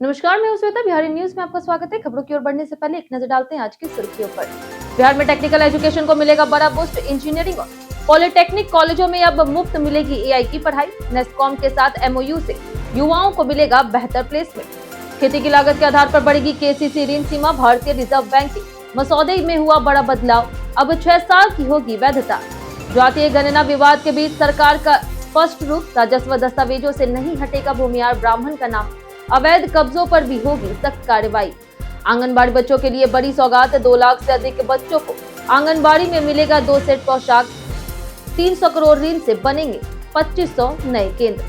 नमस्कार, मैं श्वेता। बिहारी न्यूज में आपका स्वागत है। खबरों की ओर बढ़ने से पहले एक नजर डालते हैं आज की सुर्खियों पर। बिहार में टेक्निकल एजुकेशन को मिलेगा बड़ा बूस्ट। इंजीनियरिंग और पॉलिटेक्निक कॉलेजों में अब मुफ्त मिलेगी एआई की पढ़ाई। नेस्कॉम के साथ एमओयू से युवाओं को मिलेगा बेहतर प्लेसमेंट। खेती की लागत के आधार पर बढ़ेगी केसीसी ऋण सीमा। भारतीय रिजर्व बैंक के मसौदे में हुआ बड़ा बदलाव। अब 6 साल की होगी वैधता। जातीय गणना विवाद के बीच सरकार का स्पष्ट रूप। राजस्व दस्तावेजों से नहीं हटेगा भूमिहार ब्राह्मण का नाम। अवैध कब्जों पर भी होगी सख्त कार्रवाई। आंगनबाड़ी बच्चों के लिए बड़ी सौगात। 2 लाख से अधिक बच्चों को आंगनबाड़ी में मिलेगा 2 सेट पोशाक। 300 करोड़ ऋण से बनेंगे 2500 नए केंद्र।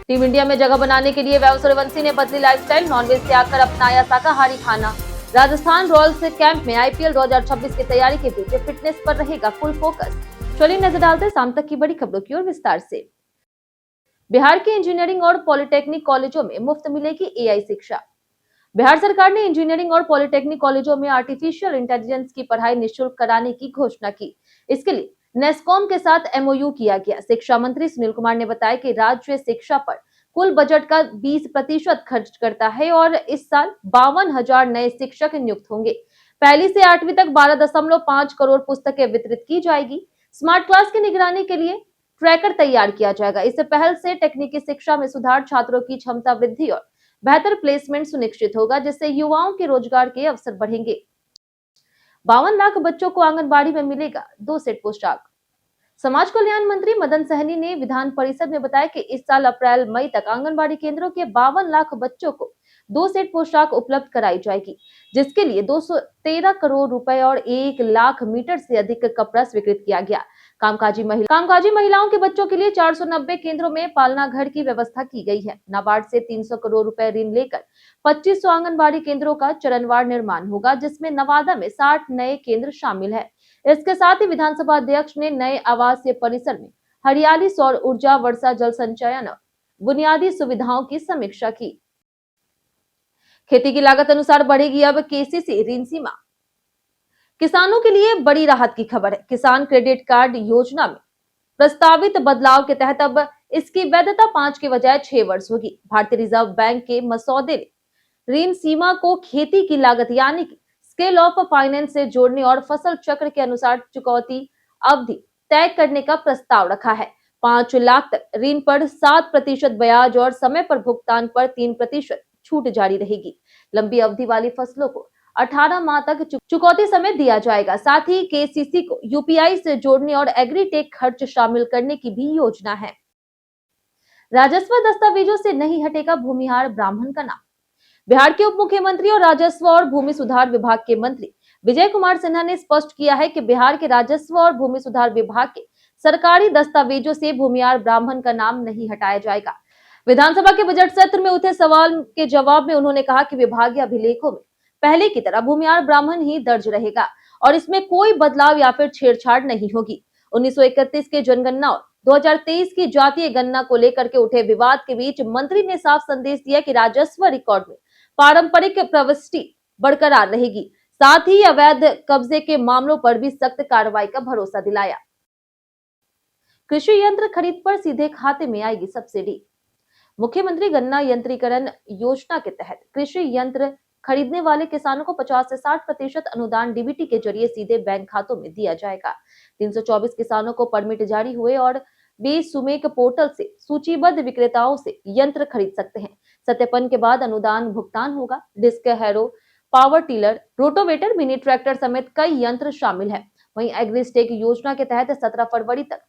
टीम इंडिया में जगह बनाने के लिए वैभव सूर्यवंशी ने बदली लाइफस्टाइल। नॉनवेज से आकर अपनाया शाकाहारी खाना। राजस्थान रॉयल्स कैंप में आईपीएल 2026 की तैयारी के बीच फिटनेस पर रहेगा फुल फोकस। चलिए नजर डालते हैं शाम तक की बड़ी खबरों की ओर विस्तार से। बिहार के इंजीनियरिंग और पॉलिटेक्निक कॉलेजों में मुफ्त मिलेगी एआई शिक्षा। बिहार सरकार ने इंजीनियरिंग और पॉलिटेक्निक कॉलेजों में आर्टिफिशियल इंटेलिजेंस की पढ़ाई निःशुल्क कराने की घोषणा की। इसके लिए नेस्कॉम के साथ एमओयू किया गया। शिक्षा मंत्री सुनील कुमार ने बताया कि राज्य शिक्षा पर कुल बजट का 20% खर्च करता है और इस साल 52,000 नए शिक्षक नियुक्त होंगे। पहली से 8वीं तक 12.5 करोड़ पुस्तकें वितरित की जाएगी। स्मार्ट क्लास की निगरानी के लिए ट्रैकर तैयार किया जाएगा। इस पहल से तकनीकी शिक्षा में सुधार, छात्रों की क्षमता वृद्धि और बेहतर प्लेसमेंट सुनिश्चित होगा, जिससे युवाओं के रोजगार के अवसर बढ़ेंगे। 52 लाख बच्चों को आंगनबाड़ी में मिलेगा 2 सेट पोशाक। समाज कल्याण मंत्री मदन सहनी ने विधान परिषद में बताया कि इस साल अप्रैल मई तक आंगनबाड़ी केंद्रों के 52 लाख बच्चों को 2 सेट पोशाक उपलब्ध कराई जाएगी, जिसके लिए 213 करोड़ रुपए और 1 लाख मीटर से अधिक कपड़ा स्वीकृत किया गया। कामकाजी महिलाओं के बच्चों के लिए 490 केंद्रों में पालना घर की व्यवस्था की गई है। नाबार्ड से 300 करोड़ रुपए ऋण लेकर 2500 आंगनबाड़ी केंद्रों का चरणवार निर्माण होगा, जिसमें नवादा में 60 नए केंद्र शामिल है। इसके साथ ही विधानसभा अध्यक्ष ने नए आवासीय परिसर में हरियाली, सौर ऊर्जा, वर्षा जल संचयन और बुनियादी सुविधाओं की समीक्षा की। खेती की लागत अनुसार बढ़ेगी अब केसीसी ऋण सीमा। किसानों के लिए बड़ी राहत की खबर है। किसान क्रेडिट कार्ड योजना में प्रस्तावित बदलाव के तहत अब इसकी वैधता 5 के बजाय 6 वर्ष होगी। भारतीय रिजर्व बैंक के मसौदे ने ऋण सीमा को खेती की लागत यानी कि स्केल ऑफ फाइनेंस से जोड़ने और फसल चक्र के अनुसार चुकौती अवधि तय करने का प्रस्ताव रखा है। 5 लाख तक ऋण पर 7% ब्याज और समय पर भुगतान पर 3% छूट जारी रहेगी। लंबी अवधि वाली फसलों को 18 माह तक चुकौती समय दिया जाएगा। साथ ही केसीसी को यूपीआई से जोड़ने और एग्रीटेक खर्च शामिल करने की भी योजना है। राजस्व दस्तावेजों से नहीं हटेगा भूमिहार ब्राह्मण का नाम। बिहार के उप मुख्यमंत्री और राजस्व और भूमि सुधार विभाग के मंत्री विजय कुमार सिन्हा ने स्पष्ट किया है कि बिहार के राजस्व और भूमि सुधार विभाग के सरकारी दस्तावेजों से भूमिहार ब्राह्मण का नाम नहीं हटाया जाएगा। विधानसभा के बजट सत्र में उठे सवाल के जवाब में उन्होंने कहा कि विभागीय अभिलेखों में पहले की तरह भूमिहार ब्राह्मण ही दर्ज रहेगा और इसमें कोई बदलाव या फिर छेड़छाड़ नहीं होगी। 1931 के जनगणना और 2023 की जातीय गणना को लेकर के उठे विवाद के बीच मंत्री ने साफ संदेश दिया कि राजस्व रिकॉर्ड में पारंपरिक प्रविष्टि बरकरार रहेगी। साथ ही अवैध कब्जे के मामलों पर भी सख्त कार्रवाई का भरोसा दिलाया। कृषि यंत्र खरीद पर सीधे खाते में आएगी सब्सिडी। मुख्यमंत्री गन्ना यंत्रीकरण योजना के तहत कृषि यंत्र खरीदने वाले किसानों को 50 से 60% अनुदान डीबीटी के जरिए सीधे बैंक खातों में दिया जाएगा। 324 किसानों को परमिट जारी हुए और वे सुमेक पोर्टल से सूचीबद्ध विक्रेताओं से यंत्र खरीद सकते हैं। सत्यापन के बाद अनुदान भुगतान होगा। Disc, harrow, power tiller, rotavator, mini tractor समेत कई यंत्र शामिल है। वहीं एग्रीस्टेक योजना के तहत 17 फरवरी तक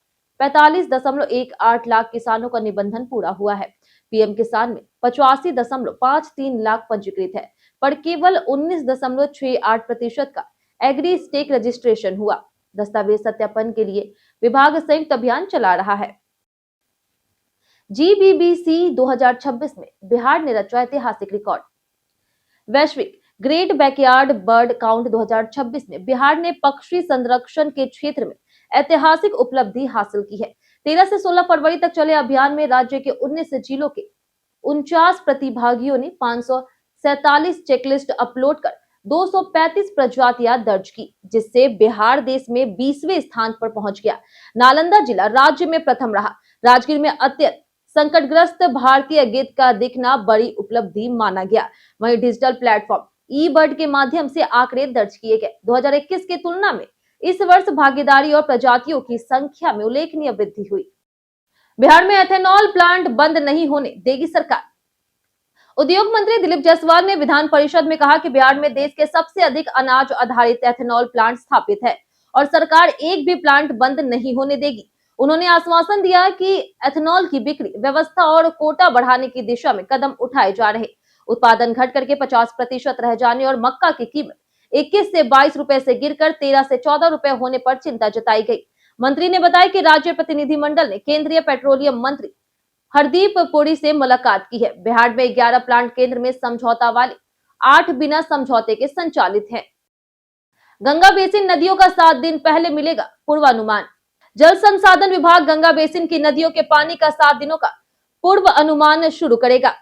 45.18 लाख किसानों का निबंधन पूरा हुआ है। पीएम किसान में 85.53 लाख पंजीकृत है, पर केवल 19.68% का एग्रीस्टेक रजिस्ट्रेशन हुआ। दस्तावेज सत्यापन के लिए विभाग संयुक्त अभियान चला रहा है। जीबीबीसी 2026 में बिहार ने रचा ऐतिहासिक रिकॉर्ड। वैश्विक ग्रेट बैकयार्ड बर्ड काउंट 2026 में बिहार ने पक्षी संरक्षण के क्षेत्र में ऐतिहासिक उपलब्धि हासिल की है। 13 से 16 फरवरी तक चले अभियान में राज्य के 19 जिलों के 49 प्रतिभागियों ने 547 चेकलिस्ट अपलोड कर 235 प्रजातियां दर्ज की, जिससे बिहार देश में 20वें स्थान पर पहुंच गया। नालंदा जिला राज्य में प्रथम रहा। राजगीर में अत्यंत संकटग्रस्त भारतीय गीत का दिखना बड़ी उपलब्धि माना गया। वहीं डिजिटल प्लेटफॉर्म ई बर्ड के माध्यम से आंकड़े दर्ज किए गए। 2021 की तुलना में इस वर्ष भागीदारी और प्रजातियों की संख्या में उल्लेखनीय वृद्धि हुई। बिहार में एथेनॉल प्लांट बंद नहीं होने देगी सरकार। उद्योग मंत्री दिलीप जायसवाल ने विधान परिषद में कहा कि बिहार में देश के सबसे अधिक अनाज आधारित एथेनॉल प्लांट स्थापित है और सरकार एक भी प्लांट बंद नहीं होने देगी। उन्होंने आश्वासन दिया कि एथेनॉल की बिक्री व्यवस्था और कोटा बढ़ाने की दिशा में कदम उठाए जा रहे। उत्पादन घट करके 50% रह जाने और मक्का की कीमत 21 से 22 रुपए से गिरकर 13 से 14 रुपए होने पर चिंता जताई गई। मंत्री ने बताया कि राज्य प्रतिनिधिमंडल ने केंद्रीय पेट्रोलियम मंत्री हरदीप पुरी से मुलाकात की है। बिहार में 11 प्लांट केंद्र में समझौता वाले 8 बिना समझौते के संचालित हैं। गंगा बेसिन नदियों का 7 दिन पहले मिलेगा पूर्वानुमान। जल संसाधन विभाग गंगा बेसिन की नदियों के पानी का 7 दिनों का पूर्व अनुमान शुरू करेगा।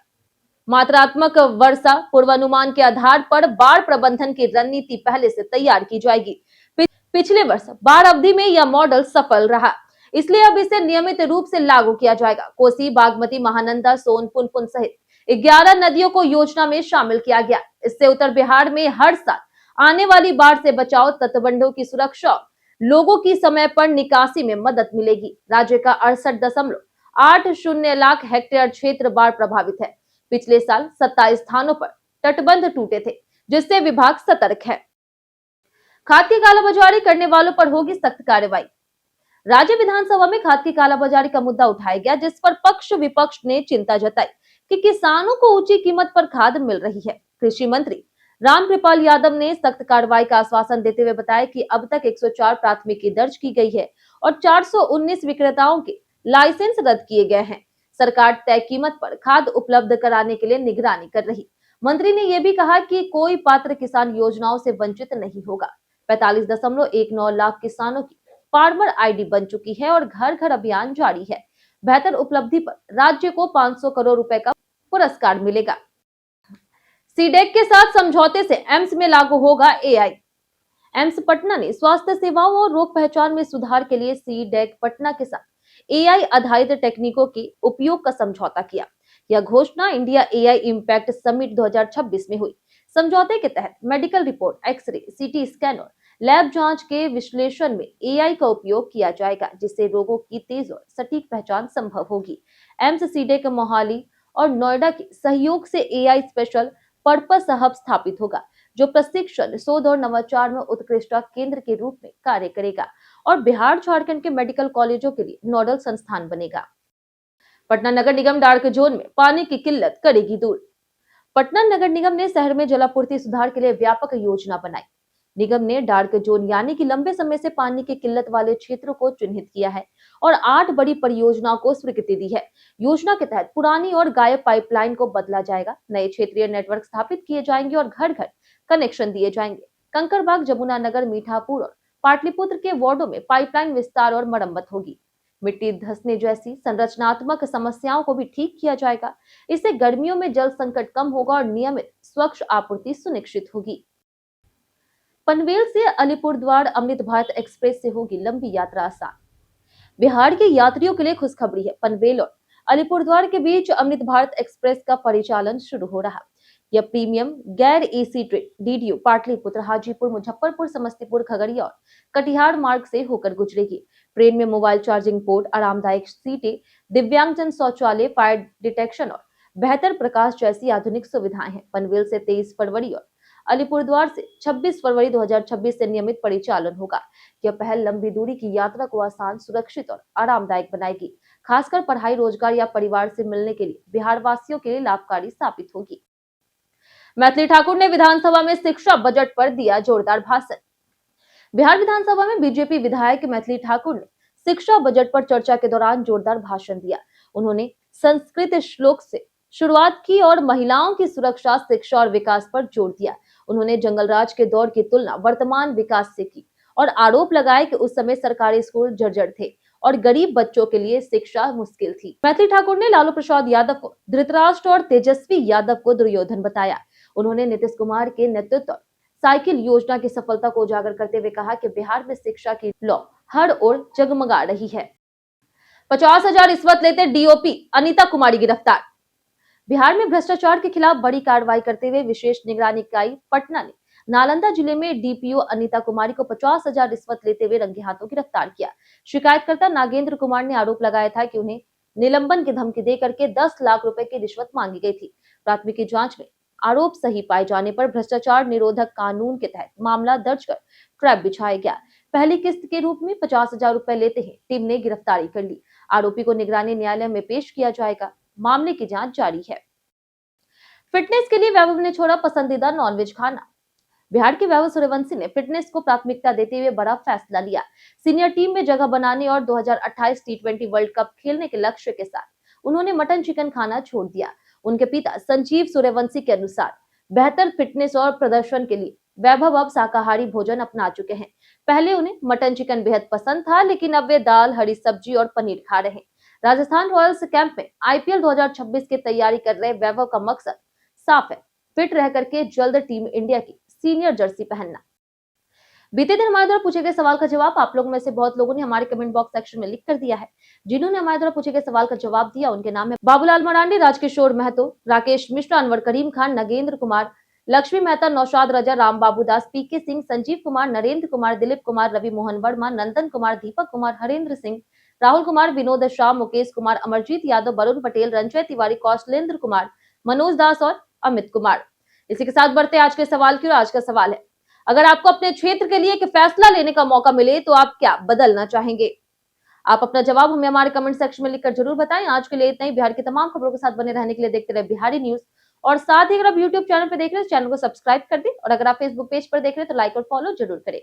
मात्रात्मक वर्षा पूर्वानुमान के आधार पर बाढ़ प्रबंधन की रणनीति पहले से तैयार की जाएगी। पिछले वर्ष बाढ़ अवधि में यह मॉडल सफल रहा, इसलिए अब इसे नियमित रूप से लागू किया जाएगा। कोसी, बागमती, महानंदा, सोन, पुनपुन सहित 11 नदियों को योजना में शामिल किया गया। इससे उत्तर बिहार में हर साल आने वाली बाढ़ से बचाव, तटबंधों की सुरक्षा और लोगों की समय पर निकासी में मदद मिलेगी। राज्य का 68.80 लाख हेक्टेयर क्षेत्र बाढ़ प्रभावित है। पिछले साल 27 स्थानों पर तटबंध टूटे थे, जिससे विभाग सतर्क है। खाद की कालाबाजारी करने वालों पर होगी सख्त कार्रवाई। राज्य विधानसभा में खाद की कालाबाजारी का मुद्दा उठाया गया, जिस पर पक्ष विपक्ष ने चिंता जताई कि किसानों को ऊंची कीमत पर खाद मिल रही है। कृषि मंत्री रामकृपाल यादव ने सख्त कार्रवाई का आश्वासन देते हुए बताया कि अब तक 104 प्राथमिकी दर्ज की गई है और 419 विक्रेताओं के लाइसेंस रद्द किए गए हैं। सरकार तय कीमत पर खाद उपलब्ध कराने के लिए निगरानी कर रही। मंत्री ने यह भी कहा कि कोई पात्र किसान योजनाओं से वंचित नहीं होगा। 45.19 लाख किसानों की फार्मर आईडी बन चुकी है और घर घर अभियान जारी है। बेहतर उपलब्धि पर राज्य को 500 करोड़ रुपए का पुरस्कार मिलेगा। सीडेक के साथ समझौते से एम्स में लागू होगा एआई। एम्स पटना ने स्वास्थ्य सेवाओं और रोग पहचान में सुधार के लिए सीडेक पटना के साथ एआई आधारित तकनीकों के उपयोग का समझौता किया। यह घोषणा इंडिया एआई इम्पैक्ट समिट 2026 में हुई। समझौते के तहत medical report, X ray, CT scan और लैब जांच के विश्लेषण में एआई का उपयोग किया जाएगा, जिससे रोगों की तेज और सटीक पहचान संभव होगी। एम्स सीडेक मोहाली और नोएडा के सहयोग से एआई स्पेशल पर्पस हब स्थापित होगा, जो प्रशिक्षण, शोध और नवाचार में उत्कृष्ट केंद्र के रूप में कार्य करेगा और बिहार झारखंड के मेडिकल कॉलेजों के लिए नोडल संस्थान बनेगा। पटना नगर निगम डार्क जोन में पानी की किल्लत करेगी दूर। पटना नगर निगम ने शहर में जलापूर्ति सुधार के लिए व्यापक योजना बनाई। निगम ने डार्क जोन यानी कि लंबे समय से पानी की किल्लत वाले क्षेत्रों को चिन्हित किया है और 8 बड़ी परियोजनाओं को स्वीकृति दी है। योजना के तहत पुरानी और गायब पाइपलाइन को बदला जाएगा, नए क्षेत्रीय नेटवर्क स्थापित किए जाएंगे और घर घर कनेक्शन दिए जाएंगे। कंकड़बाग, जमुना नगर, मीठापुर और पाटलिपुत्र के वार्डों में पाइपलाइन विस्तार और मरम्मत होगी। मिट्टी धंसने जैसी संरचनात्मक समस्याओं को भी ठीक किया जाएगा। इससे गर्मियों में जल संकट कम होगा और नियमित स्वच्छ आपूर्ति सुनिश्चित होगी। पनवेल से अलीपुरद्वार अमृत भारत एक्सप्रेस से होगी लंबी यात्रा आसान। बिहार के यात्रियों के लिए खुशखबरी है। पनवेल और अलीपुरद्वार के बीच अमृत भारत एक्सप्रेस का परिचालन शुरू हो रहा। यह प्रीमियम गैर AC train DDU Pataliputra, Hajipur, Muzaffarpur, Samastipur, Khagaria और कटिहार मार्ग से होकर गुजरेगी। ट्रेन में मोबाइल चार्जिंग पोर्ट, आरामदायक सीटें, दिव्यांगजन शौचालय, फायर डिटेक्शन और बेहतर प्रकाश जैसी आधुनिक सुविधाएं हैं। पनवेल से 23 फरवरी और अलीपुरद्वार से 26 फरवरी 2026 से नियमित परिचालन होगा। यह पहल लंबी दूरी की यात्रा को आसान, सुरक्षित और आरामदायक बनाएगी। खासकर पढ़ाई, रोजगार या परिवार से मिलने के लिए बिहार वासियों के लिए लाभकारी साबित होगी। मैथिली ठाकुर ने विधानसभा में शिक्षा बजट पर दिया जोरदार भाषण। बिहार विधानसभा में बीजेपी विधायक मैथिली ठाकुर ने शिक्षा बजट पर चर्चा के दौरान जोरदार भाषण दिया। उन्होंने संस्कृत श्लोक से शुरुआत की और महिलाओं की सुरक्षा, शिक्षा और विकास पर जोर दिया। उन्होंने जंगलराज के दौर की तुलना वर्तमान विकास से की और आरोप लगाया कि उस समय सरकारी स्कूल जर्जर थे और गरीब बच्चों के लिए शिक्षा मुश्किल थी। मैथिली ठाकुर ने लालू प्रसाद यादव को धृतराष्ट्र और तेजस्वी यादव को दुर्योधन बताया। उन्होंने नीतीश कुमार के नेतृत्व और साइकिल योजना की सफलता को उजागर करते हुए कहा कि बिहार में शिक्षा की लौ हर ओर जगमगा रही है। 50,000 रिश्वत लेते डीओपी अनीता कुमारी गिरफ्तार। बिहार में भ्रष्टाचार के खिलाफ बड़ी कार्रवाई करते हुए विशेष निगरानी इकाई पटना ने नालंदा जिले में डीपीओ अनीता कुमारी को 50,000 रिश्वत लेते हुए रंगे हाथों गिरफ्तार किया। शिकायतकर्ता नागेंद्र कुमार ने आरोप लगाया था कि उन्हें निलंबन की धमकी दे करके 10 लाख रुपए की रिश्वत मांगी गई थी। प्राथमिकी जांच में आरोप सही पाए जाने पर भ्रष्टाचार निरोधक कानून के तहत मामला दर्ज कर ट्रैप बिछाया गया। पहली किस्त के रूप में 50,000 रुपए लेते ही टीम ने गिरफ्तारी कर ली। आरोपी को निगरानी न्यायालय में पेश किया जाएगा। मामले की जांच जारी है। फिटनेस के लिए वैभव ने छोड़ा पसंदीदा नॉनवेज खाना। बिहार के वैभव सूर्यवंशी ने फिटनेस को प्राथमिकता देते हुए बड़ा फैसला लिया। सीनियर टीम में जगह बनाने और 2028 टी20 वर्ल्ड कप खेलने के लक्ष्य के साथ उन्होंने मटन चिकन खाना छोड़ दिया। उनके पिता संजीव सूर्यवंशी के अनुसार बेहतर फिटनेस और प्रदर्शन के लिए वैभव अब शाकाहारी भोजन अपना चुके हैं। पहले उन्हें मटन चिकन बेहद पसंद था, लेकिन अब वे दाल, हरी सब्जी और पनीर खा रहे हैं। राजस्थान रॉयल्स कैंप में आईपीएल 2026 की तैयारी कर रहे वैभव का मकसद साफ है, फिट रह करके जल्द टीम इंडिया की सीनियर जर्सी पहनना। बीते दिन हमारे द्वारा पूछे गए सवाल का जवाब आप लोगों में से बहुत लोगों ने हमारे कमेंट बॉक्स सेक्शन में लिख कर दिया है। जिन्होंने हमारे द्वारा पूछे गए सवाल का जवाब दिया उनके नाम है बाबूलाल मरांडी, राजकिशोर महतो, राकेश मिश्रा, अनवर करीम खान, नगेंद्र कुमार, लक्ष्मी मेहता, नौशाद रजा, राम बाबू दास, पीके सिंह, संजीव कुमार, नरेंद्र कुमार, दिलीप कुमार, रवि मोहन वर्मा, नंदन कुमार, दीपक कुमार, हरेंद्र सिंह, राहुल कुमार, विनोद शाह, मुकेश कुमार, अमरजीत यादव, वरुण पटेल, रंजय तिवारी, कौशलेंद्र कुमार, मनोज दास और अमित कुमार। इसी के साथ बढ़ते आज के सवाल की ओर। आज का सवाल है, अगर आपको अपने क्षेत्र के लिए एक फैसला लेने का मौका मिले तो आप क्या बदलना चाहेंगे? आप अपना जवाब हमें हमारे कमेंट सेक्शन में लिखकर जरूर बताएं। आज के लिए इतना ही। बिहार की तमाम खबरों के साथ बने रहने के लिए देखते रहे बिहारी न्यूज, और साथ ही अगर आप यूट्यूब चैनल पर देख रहे हैं तो चैनल को सब्सक्राइब कर दें, और अगर आप फेसबुक पेज पर देख रहे हैं तो लाइक और फॉलो जरूर करें।